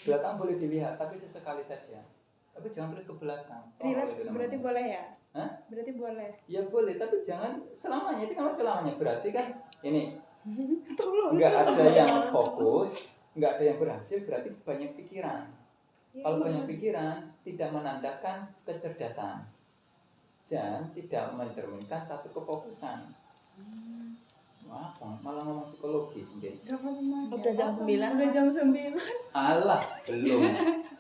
Belakang boleh dilihat, tapi sesekali saja. Tapi jangan terus ke belakang. Relapse berarti boleh ya? Hah? Berarti boleh. Ya boleh, tapi jangan selamanya. Itu kan selamanya berarti kan ini Tolong. nggak ada yang fokus, nggak ada yang berhasil, berarti banyak pikiran. Kalau banyak pikiran tidak menandakan kecerdasan dan tidak mencerminkan satu kefokusan. Wah, malah ngomong psikologi mungkin. Udah jam 9. Udah jam 9. Alah, belum.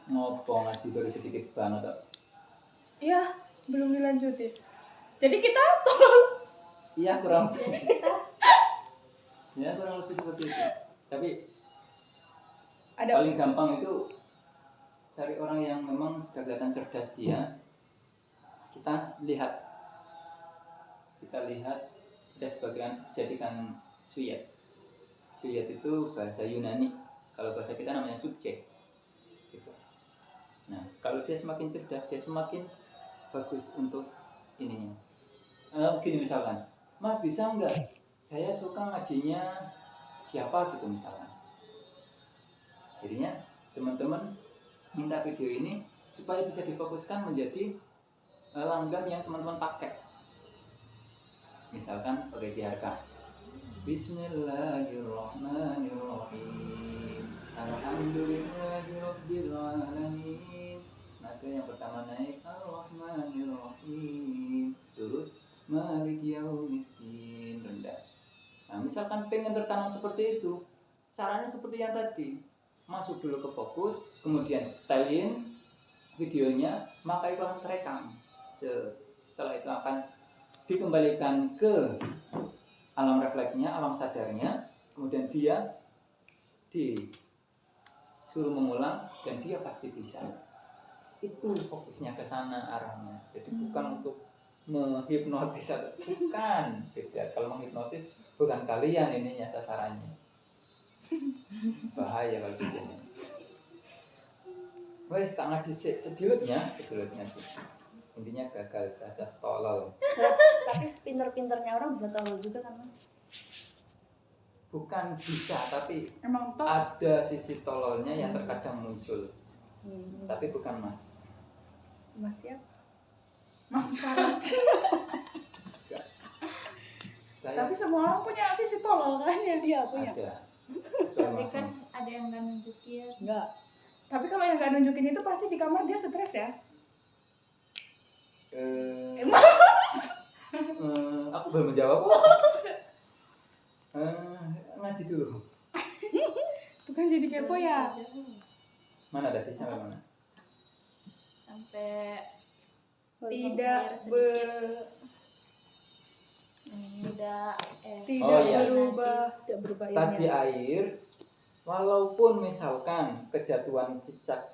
Ngopo ngasih baru sedikit banget kok. Iya, belum dilanjutin. Jadi kita tolong. Iya, kurang lebih. Ya, kurang lebih seperti itu. Tapi paling gampang itu cari orang yang memang sudah kelihatan cerdas dia. Kita lihat sebagian jadikan suyet. Suyet itu bahasa Yunani. Kalau bahasa kita namanya subjek. Gitu. Nah, kalau dia semakin cerdas, dia semakin bagus untuk ininya. Gini misalkan, Mas bisa nggak? Saya suka ngajinya siapa gitu misalkan. Jadinya teman-teman minta video ini supaya bisa difokuskan menjadi langgam yang teman-teman pakai. Misalkan pakai harga. Bismillahirrahmanirrahim. Alhamdulillahirabbil alamin. Maka yang pertama naik Ar-Rahmanir-Rahim. Terus Maliki Yaumiddin rendah. Nah, misalkan pengen tertanam seperti itu, caranya seperti yang tadi. Masuk dulu ke fokus, kemudian setelin videonya, maka itu akan terekam. Setelah itu akan dikembalikan ke alam refleksnya, alam sadarnya, kemudian dia disuruh mengulang dan dia pasti bisa. Itu fokusnya ke sana arahnya. Jadi bukan untuk menghipnotis, bukan. Beda. Kalau menghipnotis bukan kalian ininya sasarannya. Bahaya kalau di sini. Wes tak ngaji sedilutnya sih. Intinya gagal, cacat, tolol. Tapi pinter-pinternya orang bisa tolol juga kan Mas? Bukan bisa, tapi emang ada sisi tololnya yang terkadang muncul. Tapi bukan Mas. Mas siapa? Mas Karat. Tapi semua orang punya sisi tolol kan ya, dia punya. Ada. Tapi kan ada yang nggak nunjukin. Enggak. Tapi kalau yang nggak nunjukin itu pasti di kamar dia stres ya. Aku belum menjawab kok. Ngaji dulu. Itu kan jadi kepo ya. Mana tadi sampai mana? Sampai Tidak berubah. Tadi air, walaupun misalkan kejatuhan cicak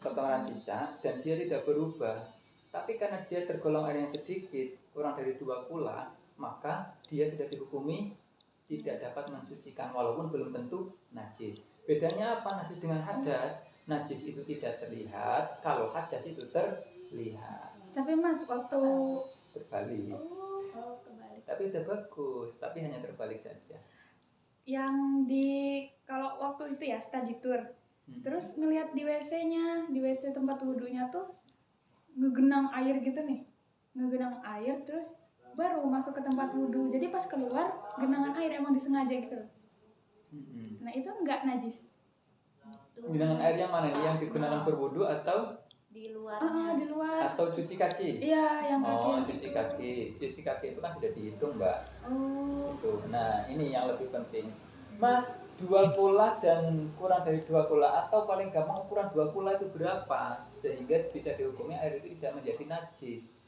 pertemanan cicak dan dia tidak berubah, tapi karena dia tergolong air yang sedikit, kurang dari 2 kula, maka dia sudah dihukumi tidak dapat mensucikan walaupun belum tentu najis. Bedanya apa najis dengan hadas? Najis itu tidak terlihat, kalau hadas itu terlihat. Tapi Mas waktu terbalik. Kebalik. Tapi udah bagus, tapi hanya terbalik saja. Yang kalau waktu itu ya study tour. Terus ngelihat di WC-nya, di WC tempat wudhunya tuh ngegenang air gitu nih. Ngegenang air terus baru masuk ke tempat wudhu. Jadi pas keluar genangan air emang disengaja gitu. Nah itu enggak najis. Genangan air yang mana? Yang digunakan berwudhu atau di luarnya? Di luar. Atau cuci kaki? Iya, yang kaki. Oh, cuci kaki. Cuci kaki itu kan sudah dihitung, Mbak. Oh. Itu. Nah, ini yang lebih penting. Mas, 2 kula dan kurang dari 2 kula atau paling gampang ukuran 2 kula itu berapa sehingga bisa dihukumi air itu tidak menjadi najis.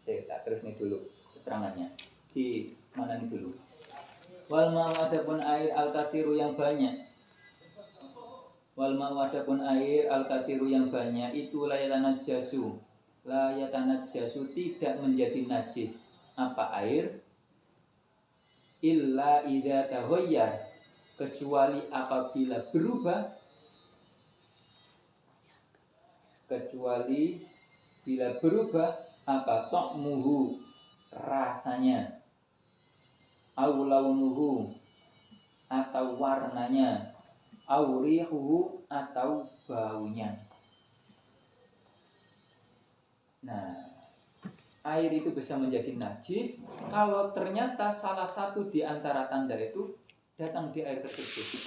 Saya tak terus nih dulu keterangannya. Di mana nih dulu? Wal ma'u adapun air al-katiru yang banyak. Wal ma'u adapun air al-katiru yang banyak itu layatanajjasu. Layatanajjasu tidak menjadi najis. Apa air? Illa idza taghayyar, kecuali apabila berubah, kecuali bila berubah apa ta'muhu, rasanya, au launuhu, atau warnanya, aurihuhu atau baunya. Nah, air itu bisa menjadi najis kalau ternyata salah satu di antara tanda itu datang di air tersebut.